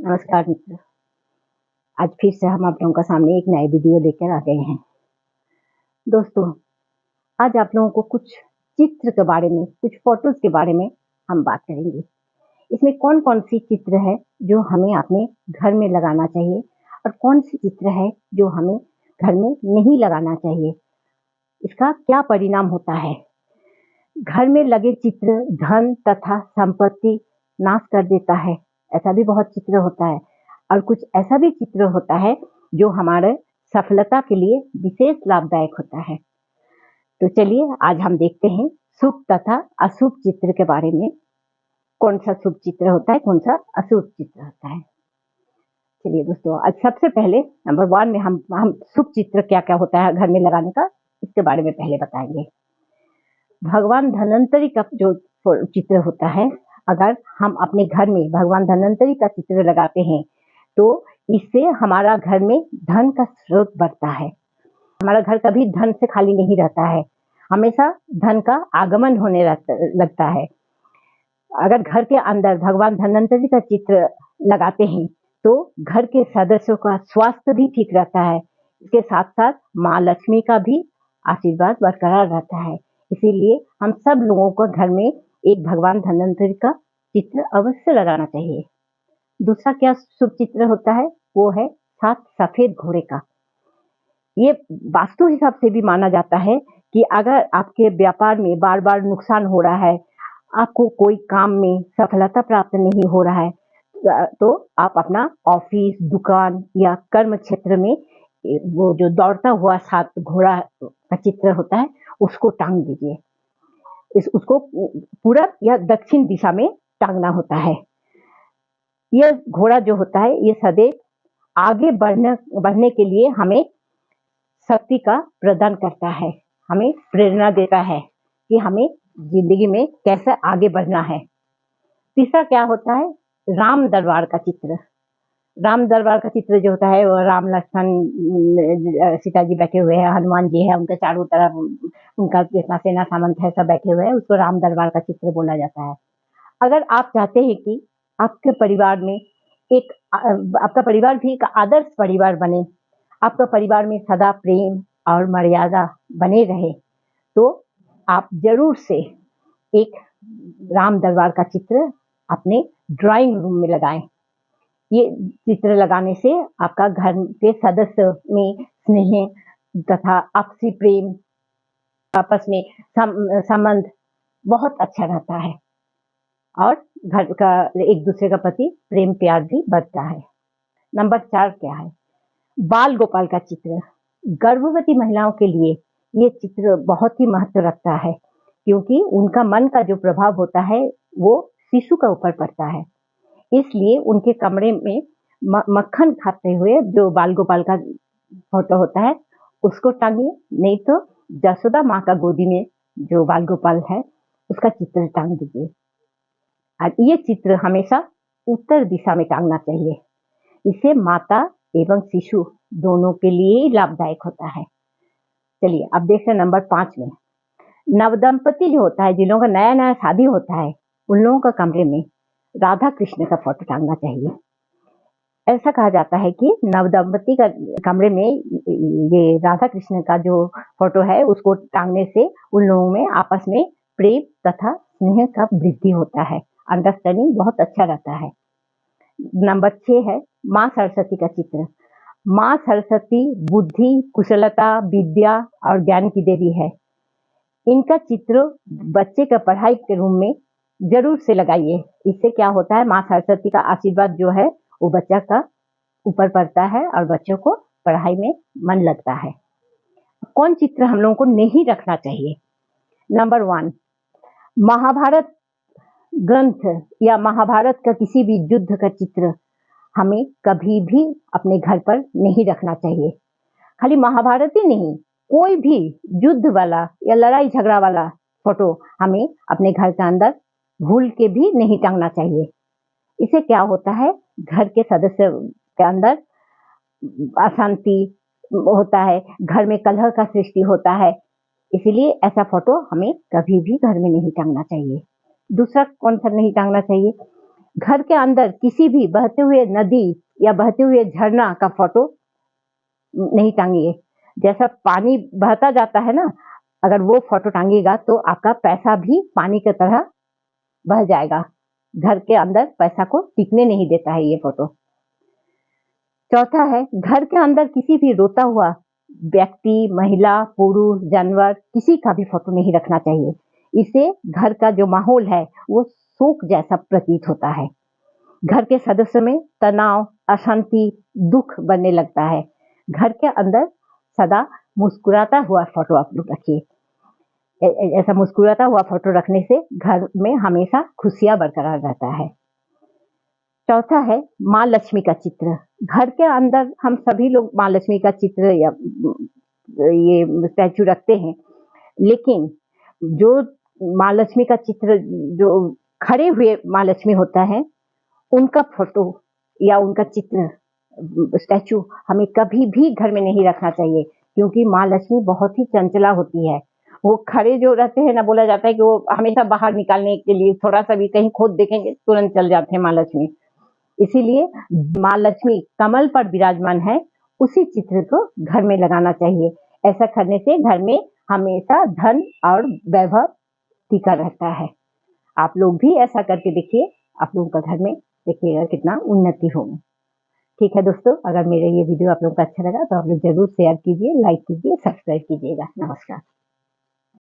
नमस्कार मित्र। आज फिर से हम आप लोगों का सामने एक नए वीडियो लेकर आ गए हैं। दोस्तों, आज आप लोगों को कुछ चित्र के बारे में, कुछ फोटोज के बारे में हम बात करेंगे। इसमें कौन कौन सी चित्र है जो हमें अपने घर में लगाना चाहिए और कौन सी चित्र है जो हमें घर में नहीं लगाना चाहिए। इसका क्या परिणाम होता है। घर में लगे चित्र धन तथा संपत्ति नाश कर देता है, ऐसा भी बहुत चित्र होता है। और कुछ ऐसा भी चित्र होता है जो हमारे सफलता के लिए विशेष लाभदायक होता है। तो चलिए आज हम देखते हैं शुभ तथा अशुभ चित्र के बारे में। कौन सा शुभ चित्र होता है, कौन सा अशुभ चित्र होता है। चलिए दोस्तों, आज सबसे पहले नंबर 1 में हम शुभ चित्र क्या क्या होता है घर में लगाने का, इसके बारे में पहले बताएंगे। भगवान धन्वंतरी का जो चित्र होता है, अगर हम अपने घर में भगवान धन्वंतरी का चित्र लगाते हैं तो इससे हमारा घर में धन का स्रोत बढ़ता है। हमारा घर कभी धन से खाली नहीं रहता है, हमेशा धन का आगमन होने लगता है। अगर घर के अंदर भगवान धन्वंतरी का चित्र लगाते हैं तो घर के सदस्यों का स्वास्थ्य भी ठीक रहता है। इसके साथ साथ माँ लक्ष्मी का भी आशीर्वाद बरकरार रहता है। इसीलिए हम सब लोगों को घर में एक भगवान धन्वंतरी का चित्र अवश्य लगाना चाहिए। दूसरा क्या शुभ चित्र होता है, वो है 7 सफेद घोड़े का। ये वास्तु हिसाब से भी माना जाता है कि अगर आपके व्यापार में बार बार नुकसान हो रहा है, आपको कोई काम में सफलता प्राप्त नहीं हो रहा है, तो आप अपना ऑफिस, दुकान या कर्म क्षेत्र में वो जो दौड़ता हुआ 7 घोड़ा का चित्र होता है उसको टांग दीजिए। उसको पूरब या दक्षिण दिशा में टांगना होता है। यह घोड़ा जो होता है ये सदैव आगे बढ़ने के लिए हमें शक्ति का प्रदान करता है, हमें प्रेरणा देता है कि हमें जिंदगी में कैसे आगे बढ़ना है। तीसरा क्या होता है, राम दरबार का चित्र। राम दरबार का चित्र जो होता है वो राम लक्ष्मण सीता जी बैठे हुए हैं, हनुमान जी है, उनके चारों तरफ उनका जितना सेना सामंत है सब बैठे हुए हैं, उसको राम दरबार का चित्र बोला जाता है। अगर आप चाहते हैं कि आपके परिवार में आपका परिवार भी एक आदर्श परिवार बने, आपका परिवार में सदा प्रेम और मर्यादा बने रहे, तो आप जरूर से एक राम दरबार का चित्र अपने ड्राइंग रूम में लगाएं। ये चित्र लगाने से आपका घर के सदस्य में स्नेह तथा आपसी प्रेम, आपस में संबंध बहुत अच्छा रहता है और घर का एक दूसरे का प्रति प्रेम प्यार भी बढ़ता है। नंबर 4 क्या है, बाल गोपाल का चित्र। गर्भवती महिलाओं के लिए ये चित्र बहुत ही महत्व रखता है, क्योंकि उनका मन का जो प्रभाव होता है वो शिशु का ऊपर पड़ता है। इसलिए उनके कमरे में मक्खन खाते हुए जो बाल गोपाल का फोटो होता है उसको टांगिए, नहीं तो जसोदा माँ का गोदी में जो बाल गोपाल है उसका चित्र टांग दीजिए। और ये चित्र हमेशा उत्तर दिशा में टांगना चाहिए। इससे माता एवं शिशु दोनों के लिए ही लाभदायक होता है। चलिए अब देखते हैं नंबर 5 में। नवदंपति जो होता है, जिन लोगों का नया नया शादी होता है, उन लोगों का कमरे में राधा कृष्ण का फोटो टांगना चाहिए। ऐसा कहा जाता है कि नवदंपति का कमरे में ये राधा कृष्ण का जो फोटो है उसको टांगने से उन लोगों में आपस में प्रेम तथा स्नेह का वृद्धि होता है, अंडरस्टैंडिंग बहुत अच्छा रहता है। नंबर 6 है माँ सरस्वती का चित्र। माँ सरस्वती बुद्धि, कुशलता, विद्या और ज्ञान की देवी है। इनका चित्र बच्चे का पढ़ाई के रूम में जरूर से लगाइए। इससे क्या होता है, माँ सरस्वती का आशीर्वाद जो है वो बच्चा का ऊपर पड़ता है और बच्चों को पढ़ाई में मन लगता है। कौन चित्र हम लोगों को नहीं रखना चाहिए। नंबर 1, महाभारत ग्रंथ या महाभारत का किसी भी युद्ध का चित्र हमें कभी भी अपने घर पर नहीं रखना चाहिए। खाली महाभारत ही नहीं, कोई भी युद्ध वाला या लड़ाई झगड़ा वाला फोटो हमें अपने घर के अंदर भूल के भी नहीं टांगना चाहिए। इससे क्या होता है, घर के सदस्य के अंदर अशांति होता है, घर में कलह का सृष्टि होता है। इसीलिए ऐसा फोटो हमें कभी भी घर में नहीं टांगना चाहिए। दूसरा कौन सा नहीं टांगना चाहिए, घर के अंदर किसी भी बहते हुए नदी या बहते हुए झरना का फोटो नहीं टांगिए। जैसा पानी बहता जाता है ना, अगर वो फोटो टांगिएगा तो आपका पैसा भी पानी की तरह बह जाएगा। घर के अंदर पैसा को टिकने नहीं देता है ये फोटो। चौथा है, घर के अंदर किसी भी रोता हुआ व्यक्ति, महिला, पुरुष, जानवर, किसी का भी फोटो नहीं रखना चाहिए। इससे घर का जो माहौल है वो शोक जैसा प्रतीत होता है। घर के सदस्यों में तनाव, अशांति, दुख बनने लगता है। घर के अंदर सदा मुस्कुराता हुआ फोटो आप लोग रखिए। ऐसा मुस्कुराता हुआ फोटो रखने से घर में हमेशा खुशियां बरकरार रहता है। चौथा है, माँ लक्ष्मी का चित्र। घर के अंदर हम सभी लोग माँ लक्ष्मी का चित्र या ये स्टैचू रखते हैं, लेकिन जो माँ लक्ष्मी का चित्र, जो खड़े हुए माँ लक्ष्मी होता है, उनका फोटो या उनका चित्र, स्टैचू हमें कभी भी घर में नहीं रखना चाहिए, क्योंकि माँ लक्ष्मी बहुत ही चंचला होती है। वो खड़े जो रहते हैं ना, बोला जाता है कि वो हमेशा बाहर निकालने के लिए थोड़ा सा भी कहीं खोद देखेंगे तुरंत चल जाते हैं माँ लक्ष्मी। इसीलिए माँ लक्ष्मी कमल पर विराजमान है, उसी चित्र को घर में लगाना चाहिए। ऐसा करने से घर में हमेशा धन और वैभव टिका रहता है। आप लोग भी ऐसा करके देखिए, आप लोगों का घर में देखिएगा कितना उन्नति होगी। ठीक है दोस्तों, अगर मेरा ये वीडियो आप लोगों को अच्छा लगा तो आप लोग जरूर शेयर कीजिए, लाइक कीजिए, सब्सक्राइब कीजिएगा। नमस्कार।